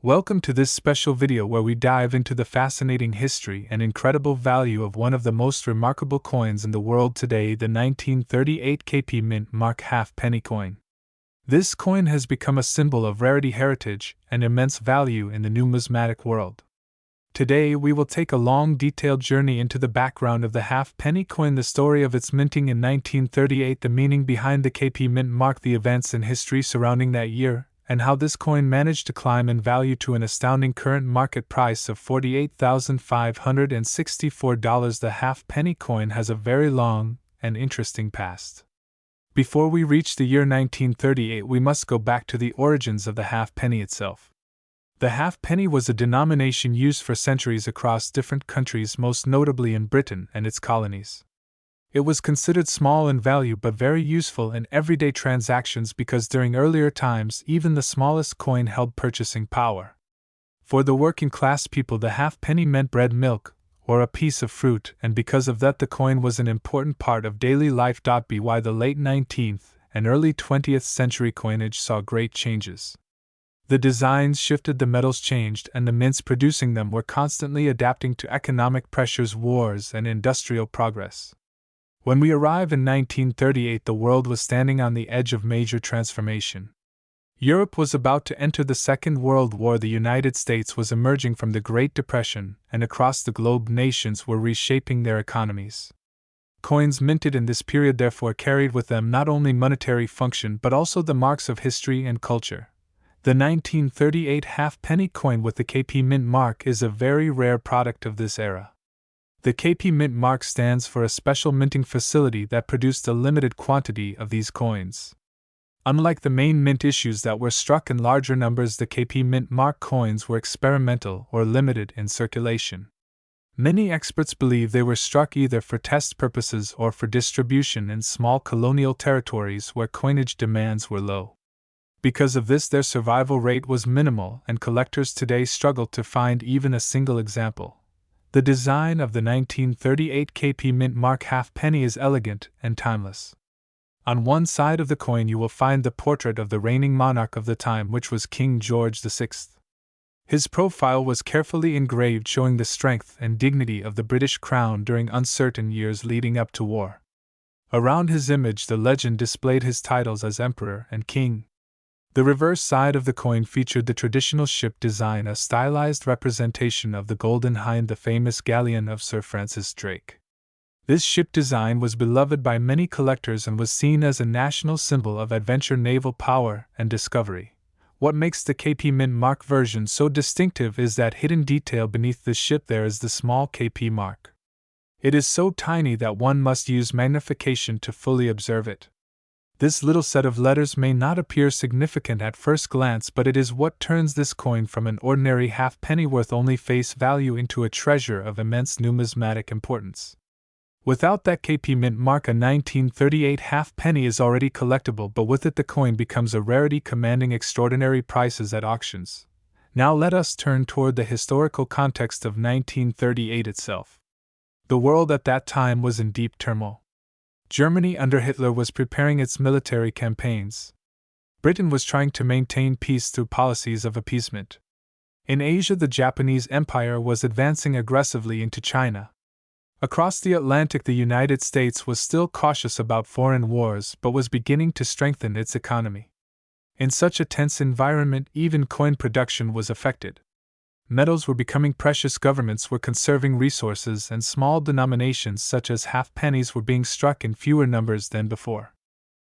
Welcome to this special video where we dive into the fascinating history and incredible value of one of the most remarkable coins in the world today, the 1938 KP Mint Mark half-penny coin. This coin has become a symbol of rarity, heritage, and immense value in the numismatic world. Today we will take a long, detailed journey into the background of the half-penny coin, the story of its minting in 1938, the meaning behind the KP Mint Mark, the events in history surrounding that year, and how this coin managed to climb in value to an astounding current market price of $48,564. The half-penny coin has a very long and interesting past. Before we reach the year 1938, we must go back to the origins of the half-penny itself. The half-penny was a denomination used for centuries across different countries, most notably in Britain and its colonies. It was considered small in value but very useful in everyday transactions because during earlier times even the smallest coin held purchasing power. For the working class people, the half-penny meant bread, milk, or a piece of fruit, and because of that the coin was an important part of daily life. By the late 19th and early 20th century, coinage saw great changes. The designs shifted, the metals changed, and the mints producing them were constantly adapting to economic pressures, wars, and industrial progress. When we arrive in 1938, the world was standing on the edge of major transformation. Europe was about to enter the Second World War, the United States was emerging from the Great Depression, and across the globe nations were reshaping their economies. Coins minted in this period therefore carried with them not only monetary function but also the marks of history and culture. The 1938 half-penny coin with the KP Mint Mark is a very rare product of this era. The KP Mint Mark stands for a special minting facility that produced a limited quantity of these coins. Unlike the main mint issues that were struck in larger numbers, the KP Mint Mark coins were experimental or limited in circulation. Many experts believe they were struck either for test purposes or for distribution in small colonial territories where coinage demands were low. Because of this, their survival rate was minimal, and collectors today struggle to find even a single example. The design of the 1938 KP Mint Mark half-penny is elegant and timeless. On one side of the coin you will find the portrait of the reigning monarch of the time, which was King George VI. His profile was carefully engraved, showing the strength and dignity of the British crown during uncertain years leading up to war. Around his image the legend displayed his titles as Emperor and King. The reverse side of the coin featured the traditional ship design, a stylized representation of the Golden Hind, the famous galleon of Sir Francis Drake. This ship design was beloved by many collectors and was seen as a national symbol of adventure, naval power, and discovery. What makes the KP Mint Mark version so distinctive is that hidden detail beneath the ship. There is the small KP mark. It is so tiny that one must use magnification to fully observe it. This little set of letters may not appear significant at first glance, but it is what turns this coin from an ordinary half-penny worth only face value into a treasure of immense numismatic importance. Without that KP Mint Mark, a 1938 half-penny is already collectible, but with it the coin becomes a rarity, commanding extraordinary prices at auctions. Now let us turn toward the historical context of 1938 itself. The world at that time was in deep turmoil. Germany under Hitler was preparing its military campaigns. Britain was trying to maintain peace through policies of appeasement. In Asia, the Japanese Empire was advancing aggressively into China. Across the Atlantic, the United States was still cautious about foreign wars but was beginning to strengthen its economy. In such a tense environment, even coin production was affected. Metals were becoming precious, governments were conserving resources, and small denominations such as half-pennies were being struck in fewer numbers than before.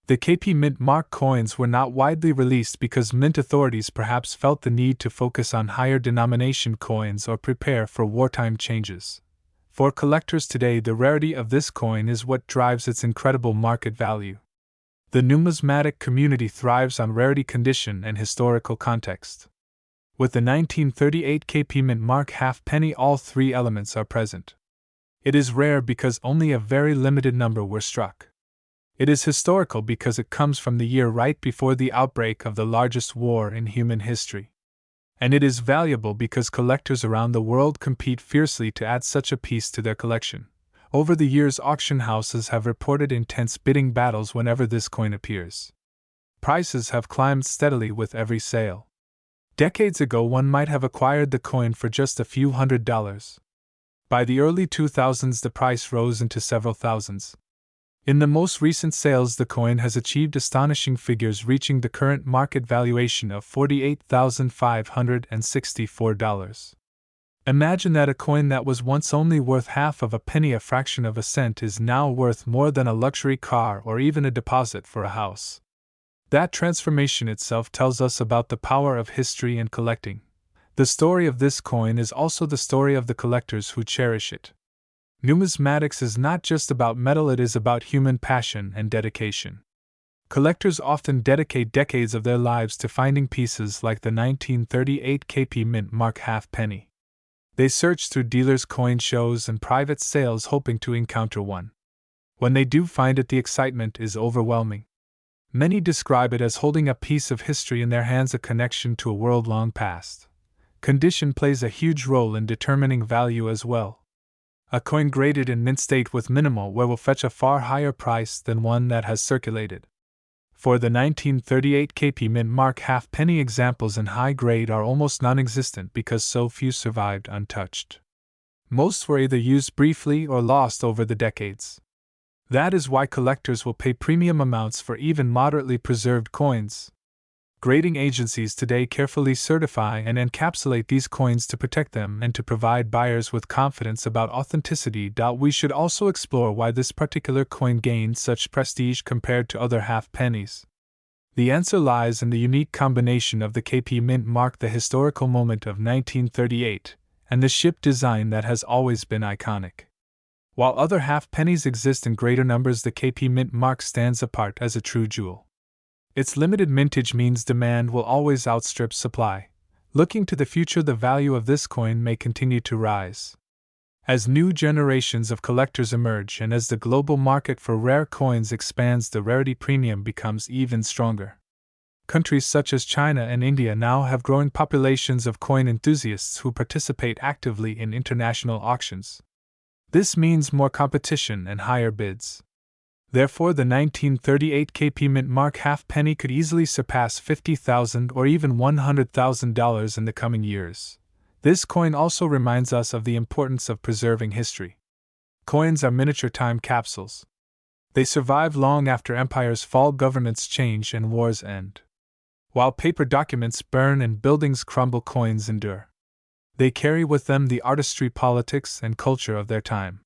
The KP Mint Mark coins were not widely released because mint authorities perhaps felt the need to focus on higher denomination coins or prepare for wartime changes. For collectors today, the rarity of this coin is what drives its incredible market value. The numismatic community thrives on rarity, condition, and historical context. With the 1938 KP Mint Mark half-penny, all three elements are present. It is rare because only a very limited number were struck. It is historical because it comes from the year right before the outbreak of the largest war in human history. And it is valuable because collectors around the world compete fiercely to add such a piece to their collection. Over the years, auction houses have reported intense bidding battles whenever this coin appears. Prices have climbed steadily with every sale. Decades ago, one might have acquired the coin for just a few $100s. By the early 2000s, the price rose into several thousands. In the most recent sales, the coin has achieved astonishing figures, reaching the current market valuation of $48,564. Imagine that a coin that was once only worth half of a penny, a fraction of a cent, is now worth more than a luxury car or even a deposit for a house. That transformation itself tells us about the power of history and collecting. The story of this coin is also the story of the collectors who cherish it. Numismatics is not just about metal, it is about human passion and dedication. Collectors often dedicate decades of their lives to finding pieces like the 1938 KP Mint Mark halfpenny. They search through dealers' coin shows and private sales hoping to encounter one. When they do find it, the excitement is overwhelming. Many describe it as holding a piece of history in their hands, a connection to a world long past. Condition plays a huge role in determining value as well. A coin graded in mint state with minimal wear will fetch a far higher price than one that has circulated. For the 1938 KP Mint Mark halfpenny, examples in high grade are almost non-existent because so few survived untouched. Most were either used briefly or lost over the decades. That is why collectors will pay premium amounts for even moderately preserved coins. Grading agencies today carefully certify and encapsulate these coins to protect them and to provide buyers with confidence about authenticity. We should also explore why this particular coin gained such prestige compared to other halfpennies. The answer lies in the unique combination of the KP Mint Mark, the historical moment of 1938, and the ship design that has always been iconic. While other halfpennies exist in greater numbers, the KP Mint Mark stands apart as a true jewel. Its limited mintage means demand will always outstrip supply. Looking to the future, the value of this coin may continue to rise. As new generations of collectors emerge and as the global market for rare coins expands, the rarity premium becomes even stronger. Countries such as China and India now have growing populations of coin enthusiasts who participate actively in international auctions. This means more competition and higher bids. Therefore, the 1938 KP Mint Mark halfpenny could easily surpass $50,000 or even $100,000 in the coming years. This coin also reminds us of the importance of preserving history. Coins are miniature time capsules. They survive long after empires fall, governments change, and wars end. While paper documents burn and buildings crumble, coins endure. They carry with them the artistry, politics, and culture of their time.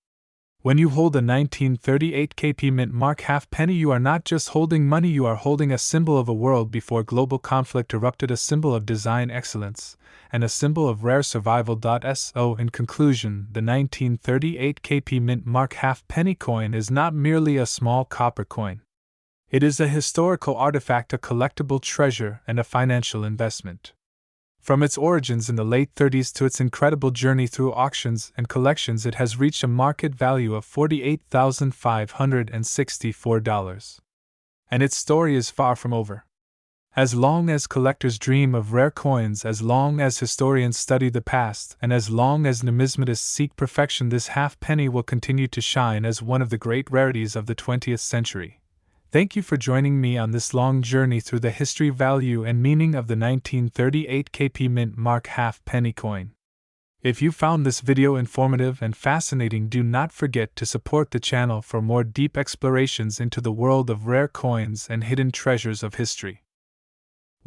When you hold a 1938 KP Mint Mark halfpenny, you are not just holding money, you are holding a symbol of a world before global conflict erupted, a symbol of design excellence, and a symbol of rare survival. In conclusion, the 1938 KP Mint Mark halfpenny coin is not merely a small copper coin. It is a historical artifact, a collectible treasure, and a financial investment. From its origins in the late 30s to its incredible journey through auctions and collections, it has reached a market value of $48,564. And its story is far from over. As long as collectors dream of rare coins, as long as historians study the past, and as long as numismatists seek perfection, this halfpenny will continue to shine as one of the great rarities of the 20th century. Thank you for joining me on this long journey through the history, value, and meaning of the 1938 KP Mint Mark halfpenny coin. If you found this video informative and fascinating, do not forget to support the channel for more deep explorations into the world of rare coins and hidden treasures of history.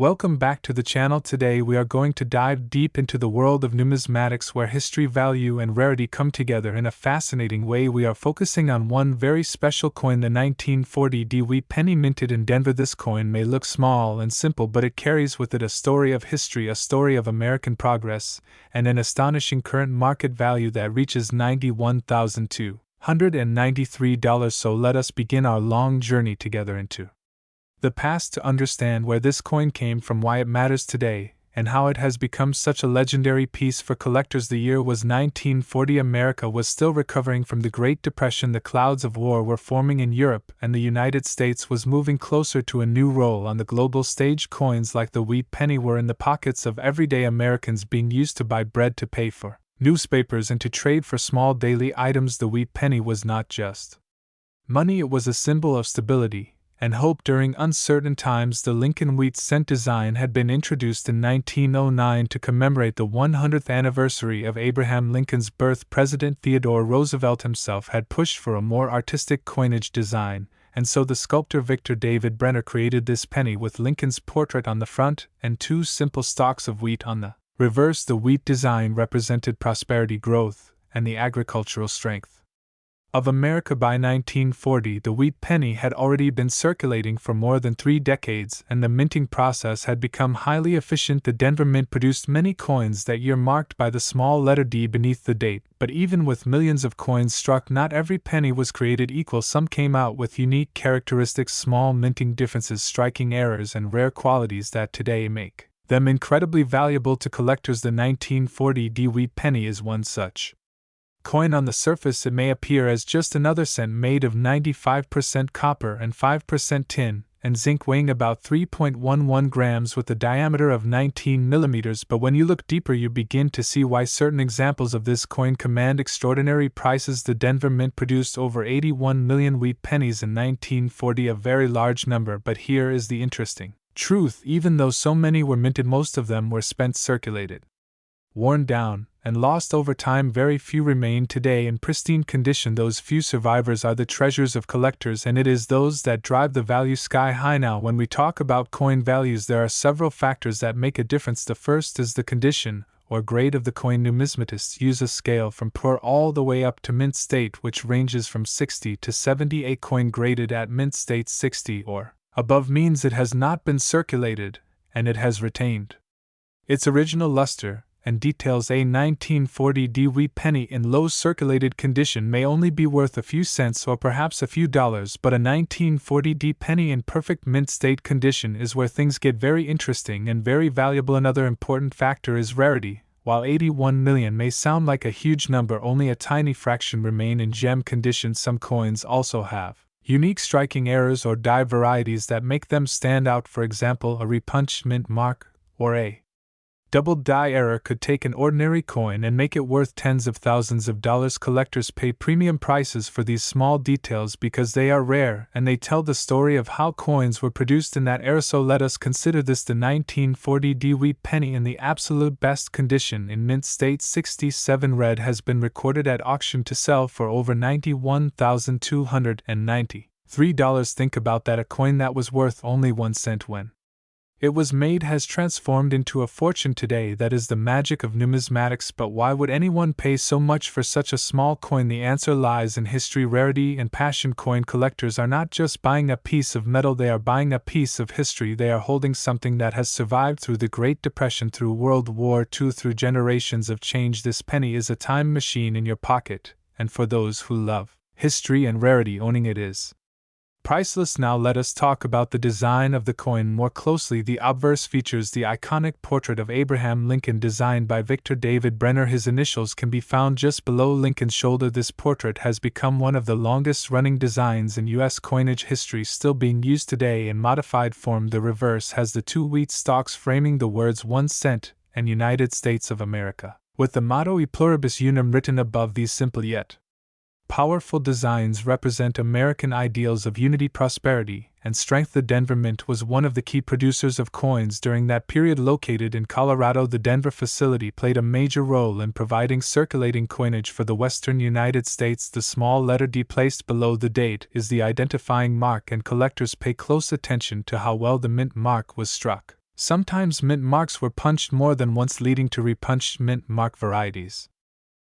Welcome back to the channel. Today we are going to dive deep into the world of numismatics, where history, value, and rarity come together in a fascinating way. We are focusing on one very special coin, the 1940 Dewey penny minted in Denver. This coin may look small and simple, but it carries with it a story of history, a story of American progress, and an astonishing current market value that reaches $91,293. So let us begin our long journey together into the past to understand where this coin came from, why it matters today, and how it has become such a legendary piece for collectors. The year was 1940. America was still recovering from the Great Depression. The clouds of war were forming in Europe, and the United States was moving closer to a new role on the global stage. Coins like the wheat penny were in the pockets of everyday Americans, being used to buy bread, to pay for newspapers, and to trade for small daily items. The wheat penny was not just money, it was a symbol of stability, and hope during uncertain times. The Lincoln wheat cent design had been introduced in 1909 to commemorate the 100th anniversary of Abraham Lincoln's birth. President Theodore Roosevelt himself had pushed for a more artistic coinage design, and so the sculptor Victor David Brenner created this penny with Lincoln's portrait on the front and two simple stalks of wheat on the reverse. The wheat design represented prosperity, growth, and the agricultural strength of America. By 1940, the wheat penny had already been circulating for more than 3 decades, and the minting process had become highly efficient. The Denver Mint produced many coins that year marked by the small letter D beneath the date, but even with millions of coins struck, not every penny was created equal. Some came out with unique characteristics, small minting differences, striking errors, and rare qualities that today make them incredibly valuable to collectors. The 1940 D wheat penny is one such coin. On the surface, it may appear as just another cent made of 95% copper and 5% tin and zinc, weighing about 3.11 grams with a diameter of 19 millimeters, but when you look deeper you begin to see why certain examples of this coin command extraordinary prices. The Denver Mint produced over 81 million wheat pennies in 1940, a very large number, but here is the interesting truth: even though so many were minted, most of them were spent, circulated, worn down, and lost over time. Very few remain today in pristine condition. Those few survivors are the treasures of collectors, and it is those that drive the value sky high. Now, when we talk about coin values, there are several factors that make a difference. The first is the condition or grade of the coin. Numismatists use a scale from poor all the way up to mint state, which ranges from 60 to 70. A coin graded at mint state 60 or above means it has not been circulated, and it has retained its original luster and details. A 1940 D wheat penny in low circulated condition may only be worth a few cents or perhaps a few dollars, but a 1940 D penny in perfect mint state condition is where things get very interesting and very valuable. Another important factor is rarity. While 81 million may sound like a huge number, only a tiny fraction remain in gem condition. Some coins also have unique striking errors or die varieties that make them stand out. For example, a repunched mint mark or a double die error could take an ordinary coin and make it worth tens of thousands of dollars. Collectors pay premium prices for these small details because they are rare and they tell the story of how coins were produced in that era. So let us consider this: the 1940 D wheat penny in the absolute best condition in mint state 67 red has been recorded at auction to sell for over $91,293. Think about that. A coin that was worth only 1 cent when it was made has transformed into a fortune today. That is the magic of numismatics. But why would anyone pay so much for such a small coin? The answer lies in history, rarity, and passion. Coin collectors are not just buying a piece of metal, they are buying a piece of history. They are holding something that has survived through the Great Depression, through World War II, through generations of change. This penny is a time machine in your pocket, and for those who love history and rarity, owning it is priceless. Now let us talk about the design of the coin more closely. The obverse features the iconic portrait of Abraham Lincoln designed by Victor David Brenner. His initials can be found just below Lincoln's shoulder. This portrait has become one of the longest-running designs in U.S. coinage history, still being used today in modified form. The reverse has the 2 wheat stalks framing the words 1 cent and United States of America, with the motto E pluribus unum written above. These simple yet powerful designs represent American ideals of unity, prosperity, and strength. The Denver Mint was one of the key producers of coins during that period. Located in Colorado, the Denver facility played a major role in providing circulating coinage for the western United States. The small letter D placed below the date is the identifying mark, and collectors pay close attention to how well the mint mark was struck. Sometimes mint marks were punched more than once, leading to repunched mint mark varieties,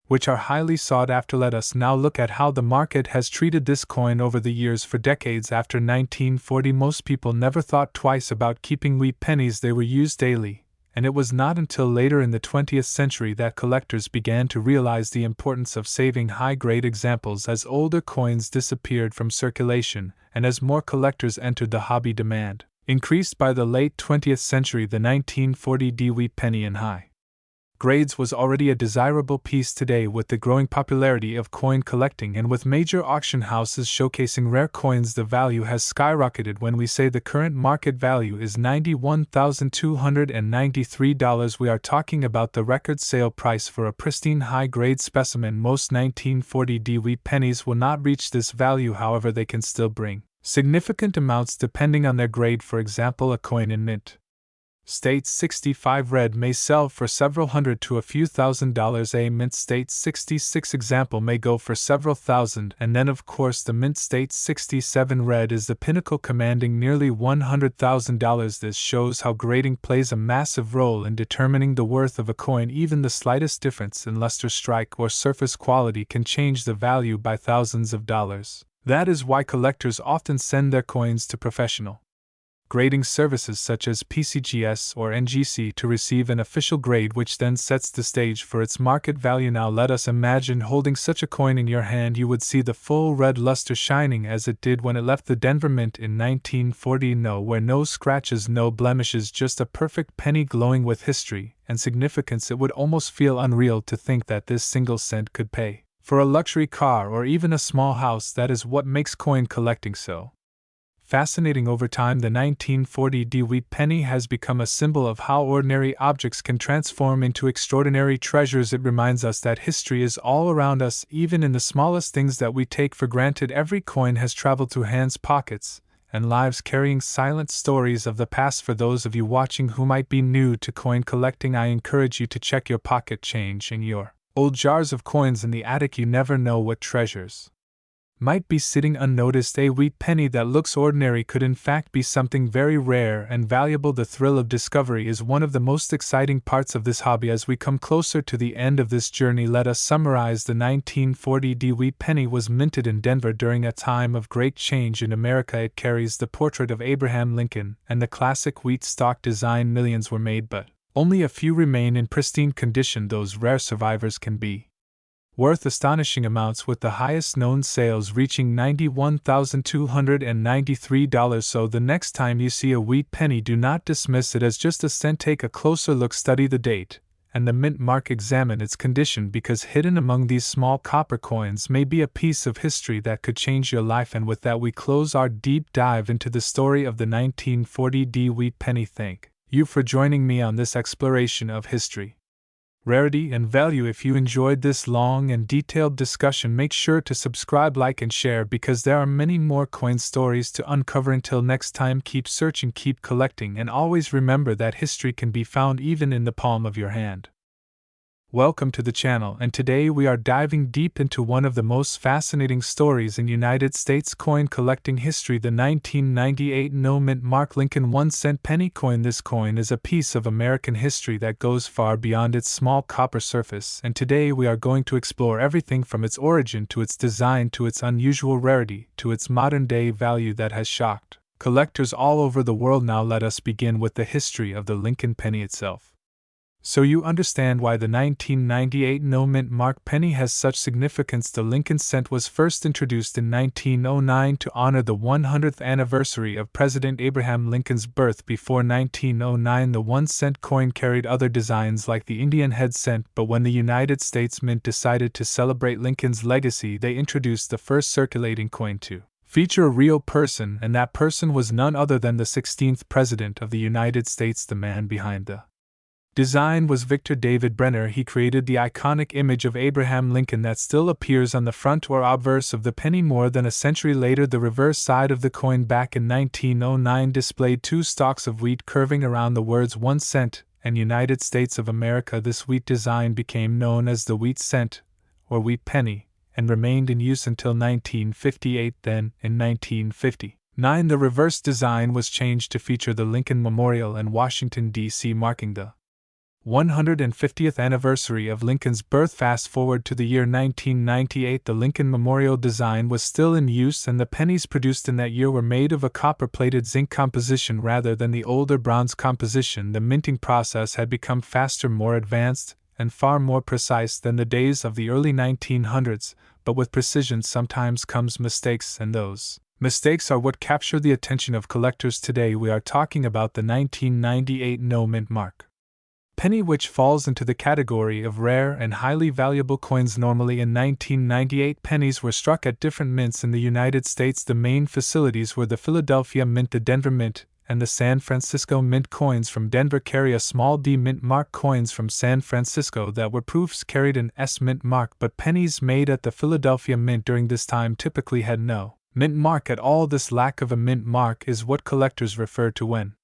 which are highly sought after. Let us now look at how the market has treated this coin over the years. For decades after 1940, most people never thought twice about keeping wheat pennies. They were used daily, and it was not until later in the 20th century that collectors began to realize the importance of saving high-grade examples. As older coins disappeared from circulation, and as more collectors entered the hobby, demand increased. By the late 20th century, the 1940 D wheat penny in high grades was already a desirable piece. Today, with the growing popularity of coin collecting and with major auction houses showcasing rare coins, the value has skyrocketed. When we say the current market value is $91,293, we are talking about the record sale price for a pristine high-grade specimen. Most 1940 D wheat pennies will not reach this value, however, they can still bring Significant amounts depending on their grade. For example, a coin in mint State 65 red may sell for several hundred to a few $1,000s. A mint State 66 example may go for several thousand, and then of course the mint State 67 red is the pinnacle, commanding nearly $100,000. This shows how grading plays a massive role in determining the worth of a coin. Even the slightest difference in luster, strike, or surface quality can change the value by thousands of dollars. That is why collectors often send their coins to professional grading services such as PCGS or NGC to receive an official grade, which then sets the stage for its market value. Now let us imagine holding such a coin in your hand. You would see the full red luster shining as it did when it left the Denver Mint in 1940. No scratches, no blemishes, just a perfect penny glowing with history and significance. It would almost feel unreal to think that this single cent could pay for a luxury car or even a small house. That is what makes coin collecting so fascinating. Over time, the 1940 DeWitt penny has become a symbol of how ordinary objects can transform into extraordinary treasures. It reminds us that history is all around us, even in the smallest things that we take for granted. Every coin has traveled through hands, pockets, and lives, carrying silent stories of the past. For those of you watching who might be new to coin collecting, I encourage you to check your pocket change and your old jars of coins in the attic. You never know what treasures might be sitting unnoticed. A wheat penny that looks ordinary could in fact be something very rare and valuable. The thrill of discovery is one of the most exciting parts of this hobby. As we come closer to the end of this journey, let us summarize. The 1940 DeWitt penny was minted in Denver during a time of great change in America. It carries the portrait of Abraham Lincoln and the classic wheat stock design. Millions were made, but only a few remain in pristine condition. Those rare survivors can be worth astonishing amounts, with the highest known sales reaching $91,293. So the next time you see a wheat penny, do not dismiss it as just a cent. Take a closer look, study the date and the mint mark, examine its condition, because hidden among these small copper coins may be a piece of history that could change your life. And with that, we close our deep dive into the story of the 1940 DeWitt penny. Thank you for joining me on this exploration of history, rarity, and value. If you enjoyed this long and detailed discussion, make sure to subscribe, like, and share, because there are many more coin stories to uncover. Until next time, keep searching, keep collecting, and always remember that history can be found even in the palm of your hand. Welcome to the channel, and today we are diving deep into one of the most fascinating stories in United States coin collecting history, the 1998 no mint mark Lincoln 1-cent penny coin. This coin is a piece of American history that goes far beyond its small copper surface, and today we are going to explore everything from its origin to its design to its unusual rarity to its modern-day value that has shocked collectors all over the world. Now let us begin with the history of the Lincoln penny itself, so you understand why the 1998 no mint mark penny has such significance. The Lincoln cent was first introduced in 1909 to honor the 100th anniversary of President Abraham Lincoln's birth. Before 1909, the 1-cent coin carried other designs like the Indian head cent, but when the United States Mint decided to celebrate Lincoln's legacy, they introduced the first circulating coin to feature a real person, and that person was none other than the 16th President of the United States. The man behind the design was Victor David Brenner. He created the iconic image of Abraham Lincoln that still appears on the front or obverse of the penny. More than a century later, the reverse side of the coin back in 1909 displayed two stalks of wheat curving around the words 1 cent and United States of America. This wheat design became known as the wheat cent or wheat penny and remained in use until 1958. Then, in 1959, the reverse design was changed to feature the Lincoln Memorial in Washington, D.C., marking the 150th anniversary of Lincoln's birth. Fast forward to the year 1998, the Lincoln Memorial design was still in use, and the pennies produced in that year were made of a copper-plated zinc composition rather than the older bronze composition. The minting process had become faster, more advanced, and far more precise than the days of the early 1900s, but with precision sometimes comes mistakes, and those mistakes are what capture the attention of collectors today. We are talking about the 1998 no mint mark penny, which falls into the category of rare and highly valuable coins. Normally, in 1998, pennies were struck at different mints in the United States. The main facilities were the Philadelphia Mint, the Denver Mint, and the San Francisco Mint. Coins from Denver carry a small D mint mark. Coins from San Francisco that were proofs carried an S mint mark, but pennies made at the Philadelphia Mint during this time typically had no Mint mark at all. This lack of a mint mark is what collectors refer to when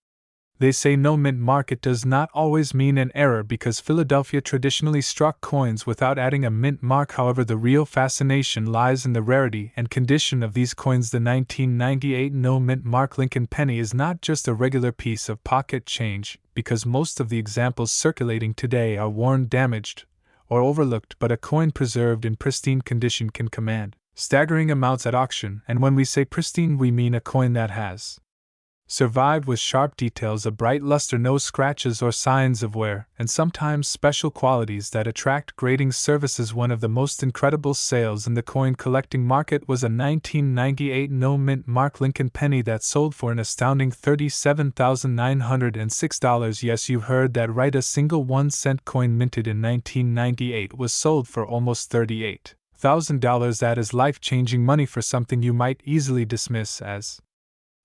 they say no mint mark. It does not always mean an error because Philadelphia traditionally struck coins without adding a mint mark. However, the real fascination lies in the rarity and condition of these coins. The 1998 no mint mark Lincoln penny is not just a regular piece of pocket change, because most of the examples circulating today are worn, damaged, or overlooked, but a coin preserved in pristine condition can command staggering amounts at auction. And when we say pristine, we mean a coin that has survived with sharp details, a bright luster, no scratches or signs of wear, and sometimes special qualities that attract grading services. One of the most incredible sales in the coin collecting market was a 1998 no mint mark Lincoln penny that sold for an astounding $37,906. Yes, you heard that right, a single 1-cent coin minted in 1998 was sold for almost $38,000. That is life-changing money for something you might easily dismiss as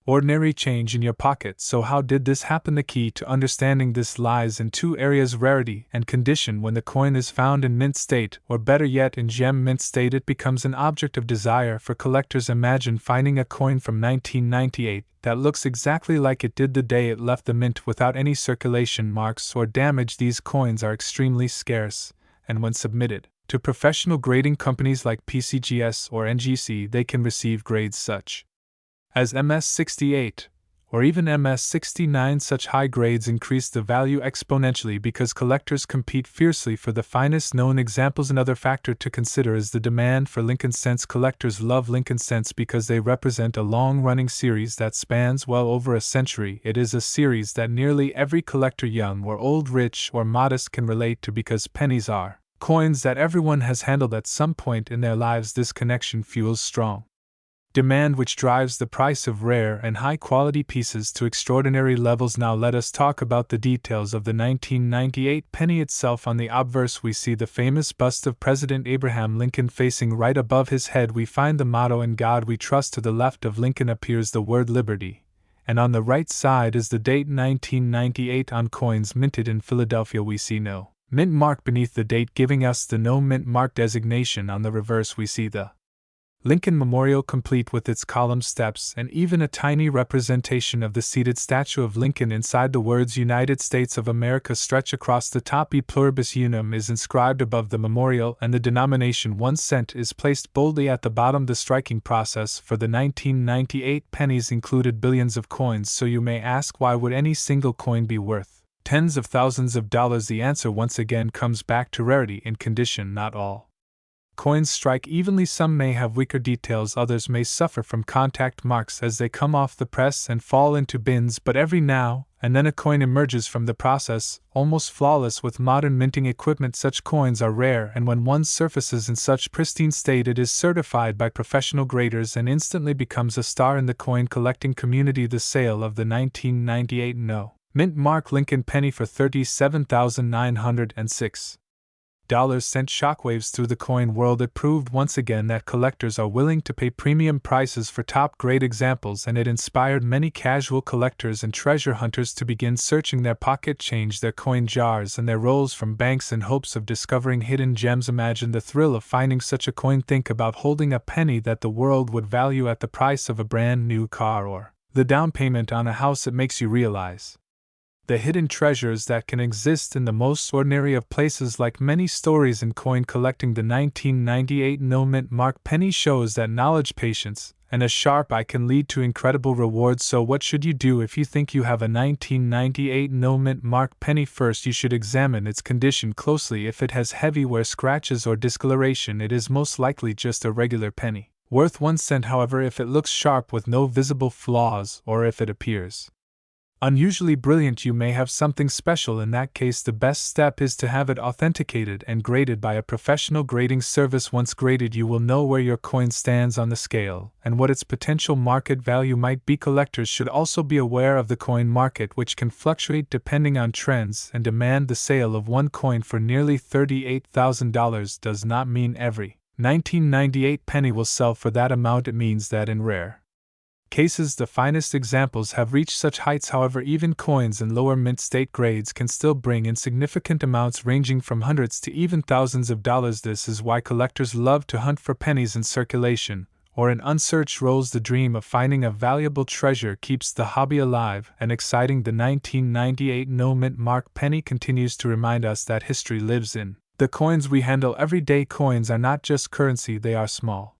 ordinary change in your pocket. So how did this happen? The key to understanding this lies in two areas: rarity and condition. When the coin is found in mint state, or better yet in gem mint state, it becomes an object of desire for collectors. Imagine finding a coin from 1998 that looks exactly like it did the day it left the mint without any circulation marks or damage. These coins are extremely scarce, and when submitted to professional grading companies like PCGS or NGC, they can receive grades such as MS68 or even MS69. Such high grades increase the value exponentially because collectors compete fiercely for the finest known examples. Another factor to consider is the demand for Lincoln cents. Collectors love Lincoln cents because they represent a long-running series that spans well over a century. It is a series that nearly every collector, young or old, rich or modest, can relate to because pennies are coins that everyone has handled at some point in their lives. This connection fuels strong demand, which drives the price of rare and high-quality pieces to extraordinary levels. Now let us talk about the details of the 1998 penny itself. On the obverse we see the famous bust of President Abraham Lincoln facing right above his head. We find the motto, "In God We Trust." To the left of Lincoln appears the word liberty, and on the right side is the date 1998. On coins minted in Philadelphia we see no mint mark beneath the date, giving us the no mint mark designation. On the reverse we see the Lincoln Memorial, complete with its column steps and even a tiny representation of the seated statue of Lincoln. Inside, the words United States of America stretch across the top. E pluribus unum is inscribed above the memorial, and the denomination 1 cent is placed boldly at the bottom. The striking process for the 1998 pennies included billions of coins, so you may ask, why would any single coin be worth tens of thousands of dollars? The answer once again comes back to rarity and condition. Not all coins strike evenly. Some may have weaker details, others may suffer from contact marks as they come off the press and fall into bins, but every now and then a coin emerges from the process, almost flawless with modern minting equipment. Such coins are rare, and when one surfaces in such pristine state, it is certified by professional graders and instantly becomes a star in the coin collecting community. The sale of the 1998 no mint mark Lincoln penny for $37,906 sent shockwaves through the coin world. It proved once again that collectors are willing to pay premium prices for top-grade examples, and it inspired many casual collectors and treasure hunters to begin searching their pocket change, their coin jars, and their rolls from banks in hopes of discovering hidden gems. Imagine the thrill of finding such a coin. Think about holding a penny that the world would value at the price of a brand new car or the down payment on a house. It makes you realize the hidden treasures that can exist in the most ordinary of places. Like many stories in coin collecting, the 1998 no mint mark penny shows that knowledge, patience, and a sharp eye can lead to incredible rewards. So what should you do if you think you have a 1998 no mint mark penny? First, you should examine its condition closely. If it has heavy wear, scratches, or discoloration, it is most likely just a regular penny worth 1 cent. However, if it looks sharp with no visible flaws, or if it appears unusually brilliant, you may have something special. In that case, the best step is to have it authenticated and graded by a professional grading service. Once graded, you will know where your coin stands on the scale and what its potential market value might be. Collectors should also be aware of the coin market, which can fluctuate depending on trends and demand. The sale of one coin for nearly $38,000 does not mean every 1998 penny will sell for that amount. It means that in rare cases, the finest examples have reached such heights. However, even coins in lower mint state grades can still bring in significant amounts, ranging from hundreds to even thousands of dollars. This is why collectors love to hunt for pennies in circulation, or in unsearched rolls the dream of finding a valuable treasure keeps the hobby alive and exciting. The 1998 no-mint mark penny continues to remind us that history lives in the coins we handle every day. Coins are not just currency, they are small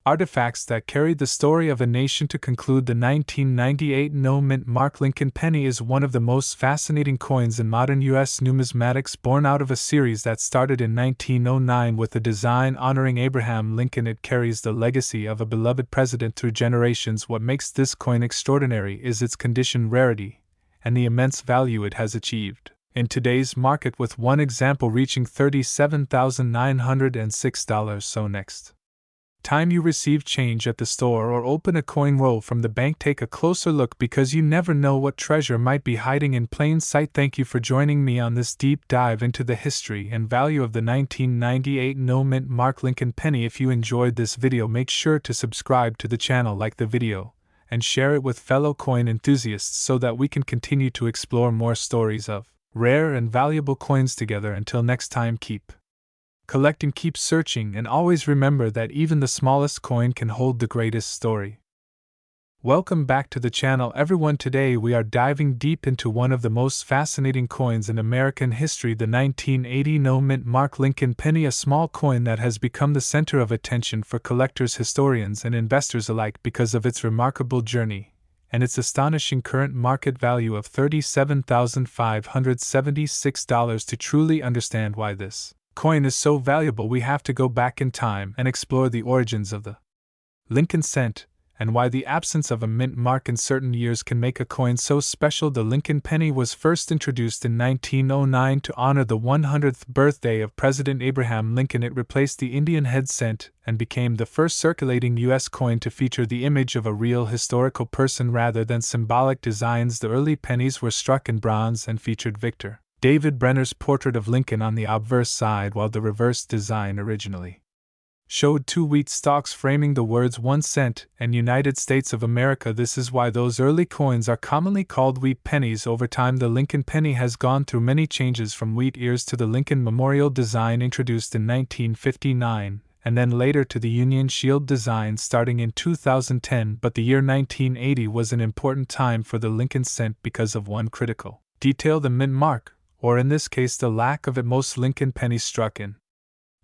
artifacts that carried the story of a nation. To conclude, the 1998 no-mint mark Lincoln penny is one of the most fascinating coins in modern U.S. numismatics, born out of a series that started in 1909 with a design honoring Abraham Lincoln. It carries the legacy of a beloved president through generations. What makes this coin extraordinary is its condition, rarity, and the immense value it has achieved in today's market, with one example reaching $37,906. So next time you receive change at the store or open a coin roll from the bank, take a closer look, because you never know what treasure might be hiding in plain sight. Thank you for joining me on this deep dive into the history and value of the 1998 no-mint mark Lincoln penny. If you enjoyed this video, make sure to subscribe to the channel, like the video, and share it with fellow coin enthusiasts so that we can continue to explore more stories of rare and valuable coins together. Until next time, keep collecting, keep searching, and always remember that even the smallest coin can hold the greatest story. Welcome back to the channel, everyone. Today we are diving deep into one of the most fascinating coins in American history, the 1980 no-mint mark Lincoln penny, a small coin that has become the center of attention for collectors, historians, and investors alike because of its remarkable journey and its astonishing current market value of $37,576. To truly understand why this coin is so valuable, we have to go back in time and explore the origins of the Lincoln cent, and why the absence of a mint mark in certain years can make a coin so special. The Lincoln penny was first introduced in 1909 to honor the 100th birthday of President Abraham Lincoln. It replaced the Indian head cent and became the first circulating U.S. coin to feature the image of a real historical person rather than symbolic designs. The early pennies were struck in bronze and featured Victor David Brenner's portrait of Lincoln on the obverse side, while the reverse design originally showed 2 wheat stalks framing the words 1 cent and United States of America. This is why those early coins are commonly called wheat pennies. Over time, the Lincoln penny has gone through many changes, from wheat ears to the Lincoln Memorial design introduced in 1959, and then later to the Union Shield design starting in 2010. But the year 1980 was an important time for the Lincoln cent because of one critical detail: the mint mark, or in this case the lack of it. Most Lincoln pennies struck in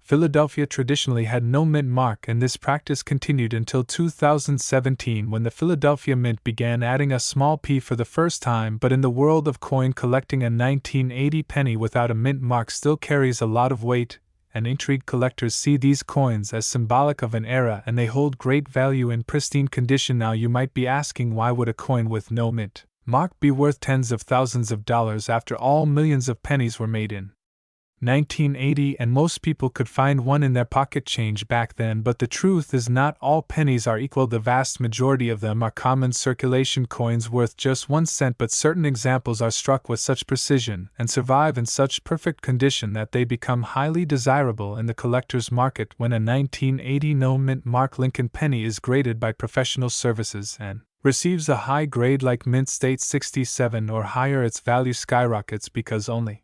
Philadelphia traditionally had no mint mark, and this practice continued until 2017 when the Philadelphia Mint began adding a small p for the first time. But in the world of coin collecting, a 1980 penny without a mint mark still carries a lot of weight, and intrigued collectors see these coins as symbolic of an era, and they hold great value in pristine condition. Now you might be asking, why would a coin with no mint mark be worth tens of thousands of dollars? After all, millions of pennies were made in 1980, and most people could find one in their pocket change back then. But the truth is, not all pennies are equal. The vast majority of them are common circulation coins worth just 1 cent, but certain examples are struck with such precision and survive in such perfect condition that they become highly desirable in the collector's market. When a 1980 no-mint mark Lincoln penny is graded by professional services and receives a high grade like Mint State 67 or higher, its value skyrockets because only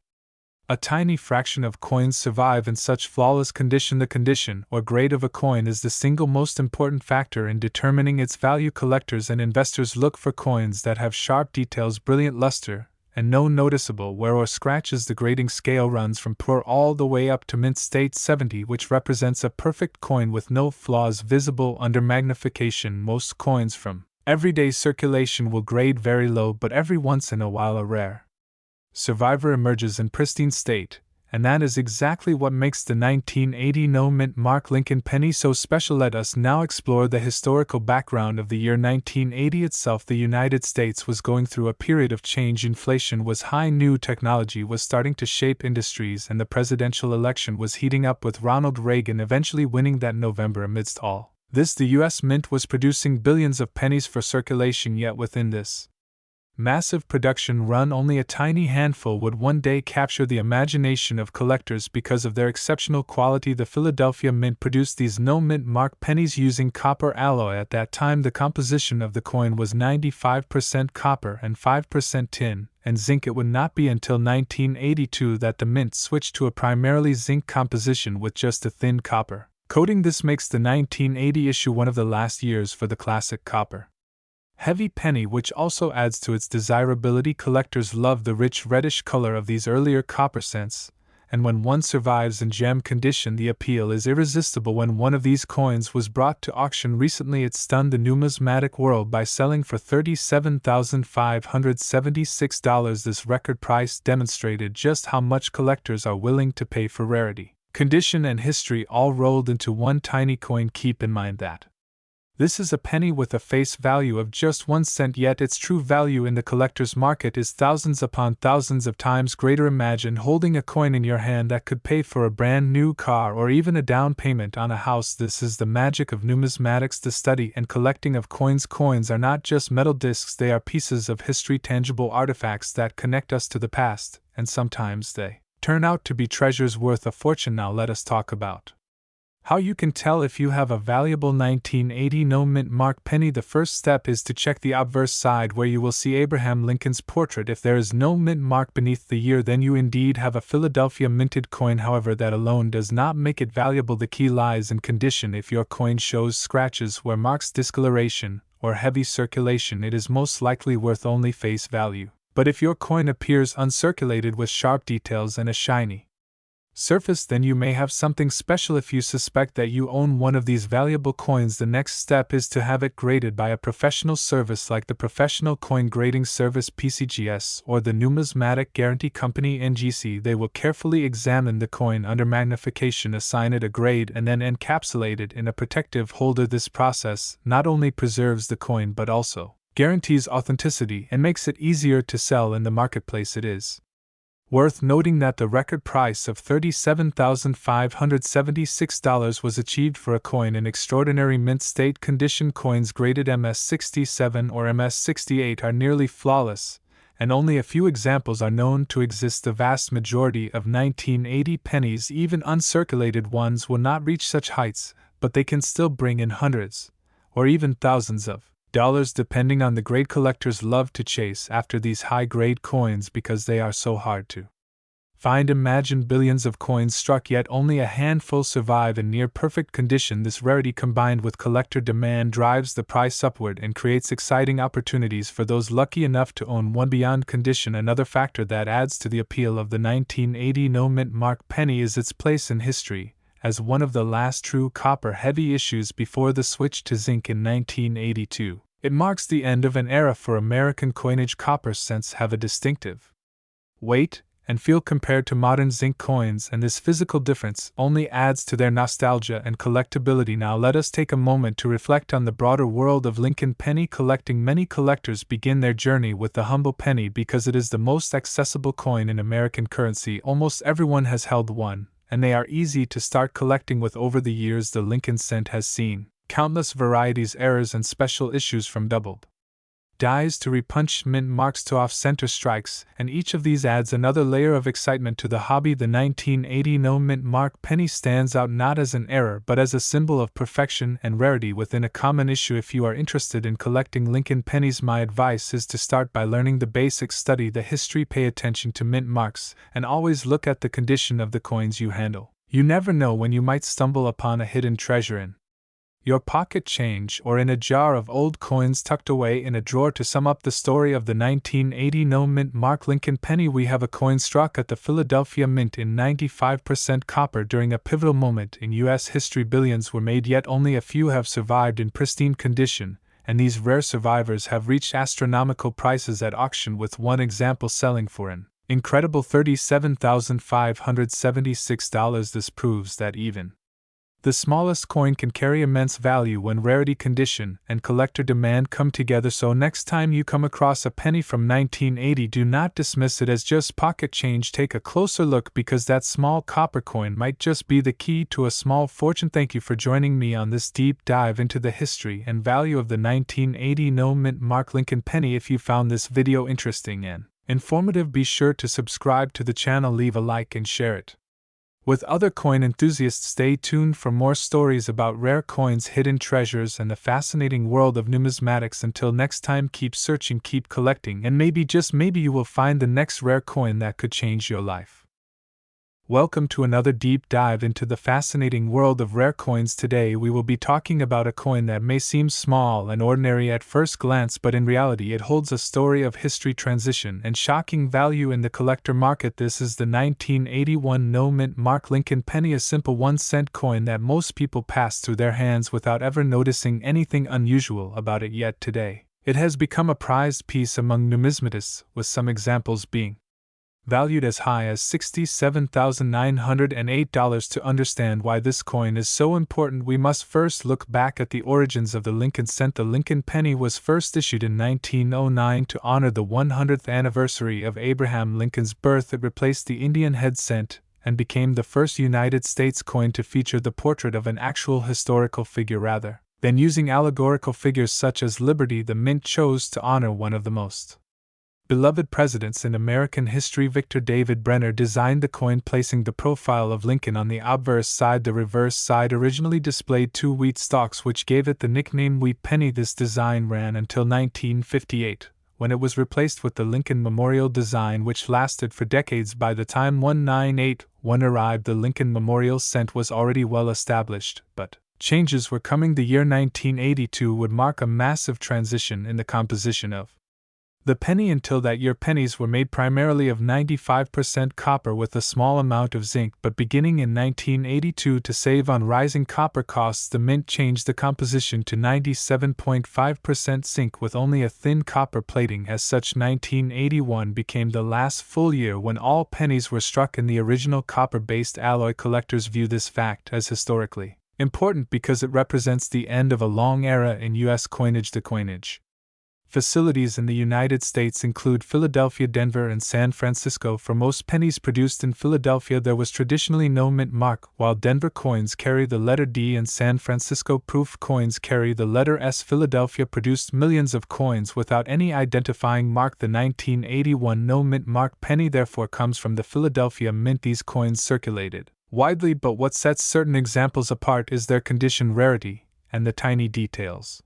a tiny fraction of coins survive in such flawless condition. The condition or grade of a coin is the single most important factor in determining its value. Collectors and investors look for coins that have sharp details, brilliant luster, and no noticeable wear or scratches. The grading scale runs from poor all the way up to Mint State 70, which represents a perfect coin with no flaws visible under magnification. Most coins from everyday circulation will grade very low, but every once in a while a rare survivor emerges in pristine state, and that is exactly what makes the 1980 no-mint mark Lincoln penny so special. Let us now explore the historical background of the year 1980 itself. The United States was going through a period of change. Inflation was high, new technology was starting to shape industries, and the presidential election was heating up, with Ronald Reagan eventually winning that November. Amidst all this, the U.S. Mint was producing billions of pennies for circulation, yet within this massive production run, only a tiny handful would one day capture the imagination of collectors because of their exceptional quality. The Philadelphia Mint produced these no-mint mark pennies using copper alloy. At that time, the composition of the coin was 95% copper and 5% tin and zinc. It would not be until 1982 that the mint switched to a primarily zinc composition with just a thin copper Coding this makes the 1980 issue one of the last years for the classic copper heavy penny, which also adds to its desirability. Collectors love the rich reddish color of these earlier copper cents, and when one survives in gem condition, the appeal is irresistible. When one of these coins was brought to auction recently, it stunned the numismatic world by selling for $37,576. This record price demonstrated just how much collectors are willing to pay for rarity, condition, and history all rolled into one tiny coin. Keep in mind that this is a penny with a face value of just 1 cent, yet its true value in the collector's market is thousands upon thousands of times greater. Imagine holding a coin in your hand that could pay for a brand new car or even a down payment on a house. This is the magic of numismatics, the study and collecting of coins. Coins are not just metal discs, they are pieces of history, tangible artifacts that connect us to the past, and sometimes they turn out to be treasures worth a fortune. Now let us talk about how you can tell if you have a valuable 1980 no mint mark penny. The first step is to check the obverse side, where you will see Abraham Lincoln's portrait. If there is no mint mark beneath the year, then you indeed have a Philadelphia minted coin. However, that alone does not make it valuable. The key lies in condition. If your coin shows scratches where marks discoloration or heavy circulation, it is most likely worth only face value. But if your coin appears uncirculated with sharp details and a shiny surface, then you may have something special. If you suspect that you own one of these valuable coins, the next step is to have it graded by a professional service like the Professional Coin Grading Service (PCGS) or the Numismatic Guarantee Company (NGC). They will carefully examine the coin under magnification, assign it a grade, and then encapsulate it in a protective holder. This process not only preserves the coin but also guarantees authenticity and makes it easier to sell in the marketplace. It is worth noting that the record price of $37,576 was achieved for a coin in extraordinary mint state condition. Coins graded MS-67 or MS-68 are nearly flawless, and only a few examples are known to exist. The vast majority of 1980 pennies, even uncirculated ones, will not reach such heights, but they can still bring in hundreds, or even thousands of dollars depending on the grade. Collectors love to chase after these high-grade coins because they are so hard to find. Imagine billions of coins struck, yet only a handful survive in near-perfect condition. This rarity combined with collector demand drives the price upward and creates exciting opportunities for those lucky enough to own one. Beyond condition, another factor that adds to the appeal of the 1980 no mint mark penny is its place in history. As one of the last true copper-heavy issues before the switch to zinc in 1982, it marks the end of an era for American coinage. Copper cents have a distinctive weight and feel compared to modern zinc coins, and this physical difference only adds to their nostalgia and collectability. Now let us take a moment to reflect on the broader world of Lincoln penny collecting. Many collectors begin their journey with the humble penny because it is the most accessible coin in American currency. Almost everyone has held one, and they are easy to start collecting with. Over the years, the Lincoln cent has seen countless varieties, errors, and special issues, from doubled dies to repunched mint marks to off-center strikes, and each of these adds another layer of excitement to the hobby. The 1980 no mint mark penny stands out not as an error but as a symbol of perfection and rarity within a common issue. If you are interested in collecting Lincoln pennies, my advice is to start by learning the basics, study the history, pay attention to mint marks, and always look at the condition of the coins you handle. You never know when you might stumble upon a hidden treasure in your pocket change or in a jar of old coins tucked away in a drawer. To sum up the story of the 1980 no mint mark Lincoln penny, we have a coin struck at the Philadelphia Mint in 95% copper during a pivotal moment in U.S. history. Billions were made, yet only a few have survived in pristine condition, and these rare survivors have reached astronomical prices at auction, with one example selling for an incredible $37,576. This proves that even the smallest coin can carry immense value when rarity, condition, and collector demand come together. So next time you come across a penny from 1980, do not dismiss it as just pocket change. Take a closer look, because that small copper coin might just be the key to a small fortune. Thank you for joining me on this deep dive into the history and value of the 1980 no mint mark Lincoln penny. If you found this video interesting and informative, be sure to subscribe to the channel, leave a like, and share it with other coin enthusiasts. Stay tuned for more stories about rare coins, hidden treasures, and the fascinating world of numismatics. Until next time, keep searching, keep collecting, and maybe, just maybe, you will find the next rare coin that could change your life. Welcome to another deep dive into the fascinating world of rare coins. Today we will be talking about a coin that may seem small and ordinary at first glance, but in reality it holds a story of history, transition, and shocking value in the collector market. This is the 1981 no-mint mark Lincoln penny, a simple 1-cent coin that most people pass through their hands without ever noticing anything unusual about it. Yet today, it has become a prized piece among numismatists, with some examples being valued as high as $67,908. To understand why this coin is so important, we must first look back at the origins of the Lincoln cent. The Lincoln penny was first issued in 1909 to honor the 100th anniversary of Abraham Lincoln's birth. It replaced the Indian head cent and became the first United States coin to feature the portrait of an actual historical figure rather than using allegorical figures such as Liberty. The mint chose to honor one of the most beloved presidents in American history. Victor David Brenner designed the coin, placing the profile of Lincoln on the obverse side. The reverse side originally displayed 2 wheat stalks, which gave it the nickname Wheat Penny. This design ran until 1958, when it was replaced with the Lincoln Memorial design, which lasted for decades. By the time 1981 arrived, the Lincoln Memorial cent was already well established, but changes were coming. The year 1982 would mark a massive transition in the composition of the penny. Until that year, pennies were made primarily of 95% copper with a small amount of zinc, but beginning in 1982, to save on rising copper costs, the mint changed the composition to 97.5% zinc with only a thin copper plating. As such, 1981 became the last full year when all pennies were struck in the original copper-based alloy. Collectors view this fact as historically important because it represents the end of a long era in U.S. coinage. The coinage facilities in the United States include Philadelphia, Denver, and San Francisco. For most pennies produced in Philadelphia, there was traditionally no mint mark, while Denver coins carry the letter D and San Francisco proof coins carry the letter S. Philadelphia produced millions of coins without any identifying mark. The 1981 no mint mark penny therefore comes from the Philadelphia Mint. These coins circulated widely, but what sets certain examples apart is their condition, rarity, and the tiny details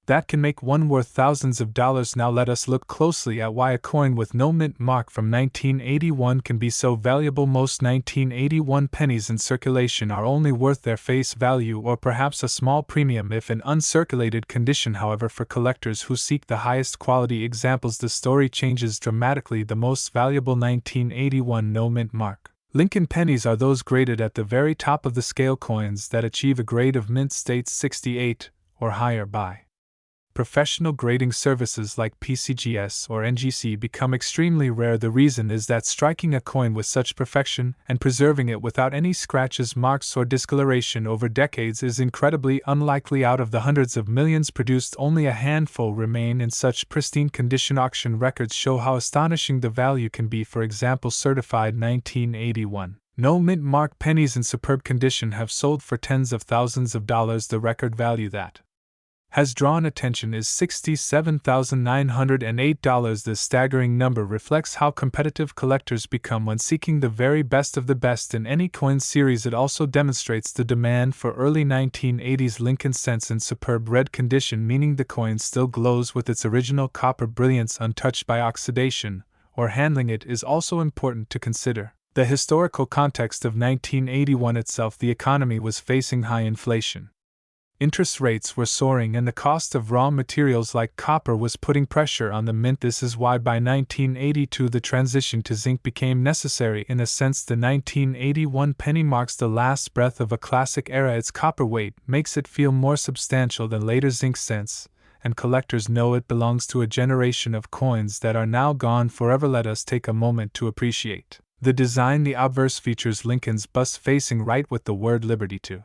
that can make one worth thousands of dollars. Now let us look closely at why a coin with no mint mark from 1981 can be so valuable. Most 1981 pennies in circulation are only worth their face value or perhaps a small premium if in uncirculated condition. However, for collectors who seek the highest quality examples, the story changes dramatically. The most valuable 1981 no mint mark Lincoln pennies are those graded at the very top of the scale, coins that achieve a grade of mint state 68 or higher by professional grading services like PCGS or NGC become extremely rare. The reason is that striking a coin with such perfection and preserving it without any scratches, marks, or discoloration over decades is incredibly unlikely. Out of the hundreds of millions produced, only a handful remain in such pristine condition. Auction records show how astonishing the value can be. For example, certified 1981 no mint mark pennies in superb condition have sold for tens of thousands of dollars. The record value that has drawn attention is $67,908. This staggering number reflects how competitive collectors become when seeking the very best of the best in any coin series. It also demonstrates the demand for early 1980s Lincoln cents in superb red condition, meaning the coin still glows with its original copper brilliance untouched by oxidation or handling. It is also important to consider the historical context of 1981 itself. The economy was facing high inflation. Interest rates were soaring, and the cost of raw materials like copper was putting pressure on the mint. This is why by 1982 the transition to zinc became necessary. In a sense, the 1981 penny marks the last breath of a classic era. Its copper weight makes it feel more substantial than later zinc cents, and collectors know it belongs to a generation of coins that are now gone forever. Let us take a moment to appreciate the design. The obverse features Lincoln's bust facing right with the word Liberty to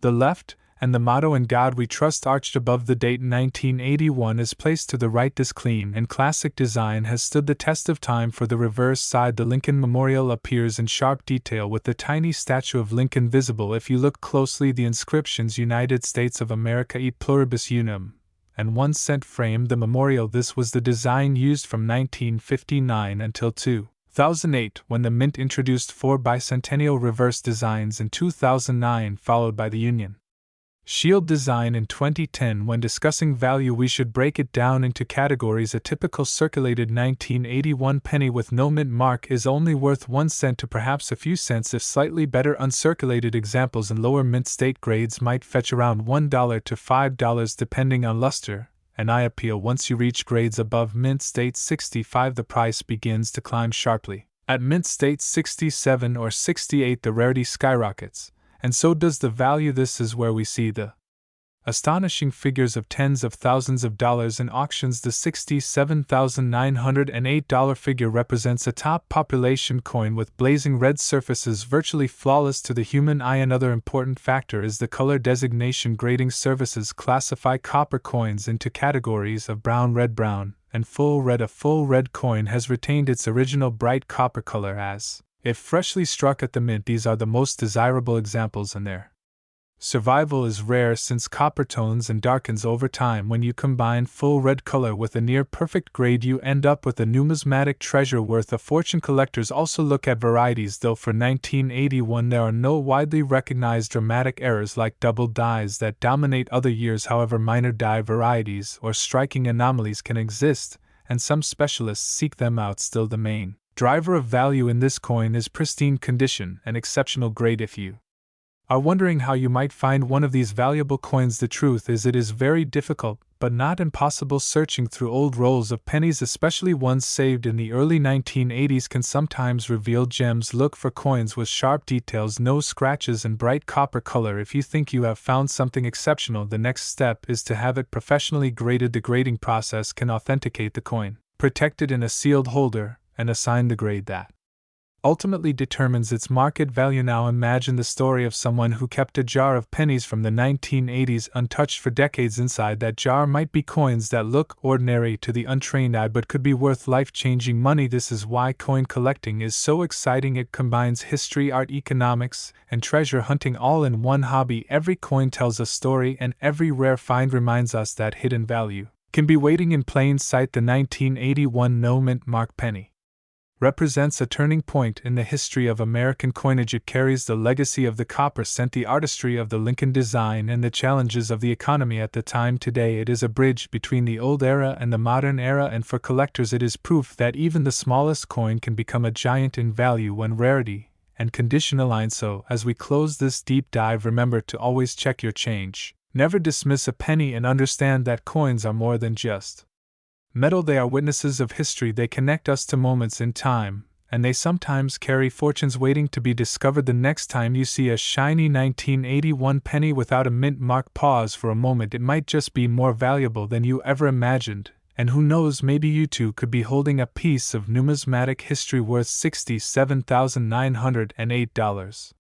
the left, and the motto "In God We Trust" arched above. The date 1981 is placed to the right. This clean and classic design has stood the test of time. For the reverse side, the Lincoln Memorial appears in sharp detail with the tiny statue of Lincoln visible. If you look closely, the inscriptions United States of America et pluribus unum and 1 cent frame the memorial. This was the design used from 1959 until 2008, when the mint introduced 4 bicentennial reverse designs in 2009, followed by the Union Shield design. In 2010, when discussing value, we should break it down into categories. A typical circulated 1981 penny with no mint mark is only worth 1 cent to perhaps a few cents if slightly better. Uncirculated examples in lower mint state grades might fetch around $1 to $5 depending on luster, and eye appeal. Once you reach grades above mint state 65, the price begins to climb sharply. At mint state 67 or 68, the rarity skyrockets, and so does the value. This is where we see the astonishing figures of tens of thousands of dollars in auctions. The $67,908 figure represents a top population coin with blazing red surfaces, virtually flawless to the human eye. Another important factor is the color designation. Grading services classify copper coins into categories of brown, and full red. A full red coin has retained its original bright copper color as if freshly struck at the mint. These are the most desirable examples, and their survival is rare since copper tones and darkens over time. When you combine full red color with a near perfect grade, you end up with a numismatic treasure worth a fortune. Collectors also look at varieties, though for 1981 there are no widely recognized dramatic errors like double dies that dominate other years. However, minor die varieties or striking anomalies can exist, and some specialists seek them out. Still, the main driver of value in this coin is pristine condition and exceptional grade. If you are wondering how you might find one of these valuable coins, the truth is it is very difficult, but not impossible. Searching through old rolls of pennies, especially ones saved in the early 1980s, can sometimes reveal gems. Look for coins with sharp details, no scratches, and bright copper color. If you think you have found something exceptional, the next step is to have it professionally graded. The grading process can authenticate the coin, protect it in a sealed holder, and assign the grade that ultimately determines its market value. Now imagine the story of someone who kept a jar of pennies from the 1980s untouched for decades. Inside that jar might be coins that look ordinary to the untrained eye but could be worth life-changing money. This is why coin collecting is so exciting. It combines history, art, economics, and treasure hunting all in one hobby. Every coin tells a story, and every rare find reminds us that hidden value can be waiting in plain sight. The 1981 no mint mark penny represents a turning point in the history of American coinage. It carries the legacy of the copper cent, the artistry of the Lincoln design, and the challenges of the economy at the time. Today it is a bridge between the old era and the modern era, and for collectors it is proof that even the smallest coin can become a giant in value when rarity and condition align. So, as we close this deep dive, remember to always check your change. Never dismiss a penny, and understand that coins are more than just metal. They are witnesses of history. They connect us to moments in time, and they sometimes carry fortunes waiting to be discovered. The next time you see a shiny 1981 penny without a mint mark, pause for a moment. It might just be more valuable than you ever imagined, and who knows, maybe you too could be holding a piece of numismatic history worth $67,908.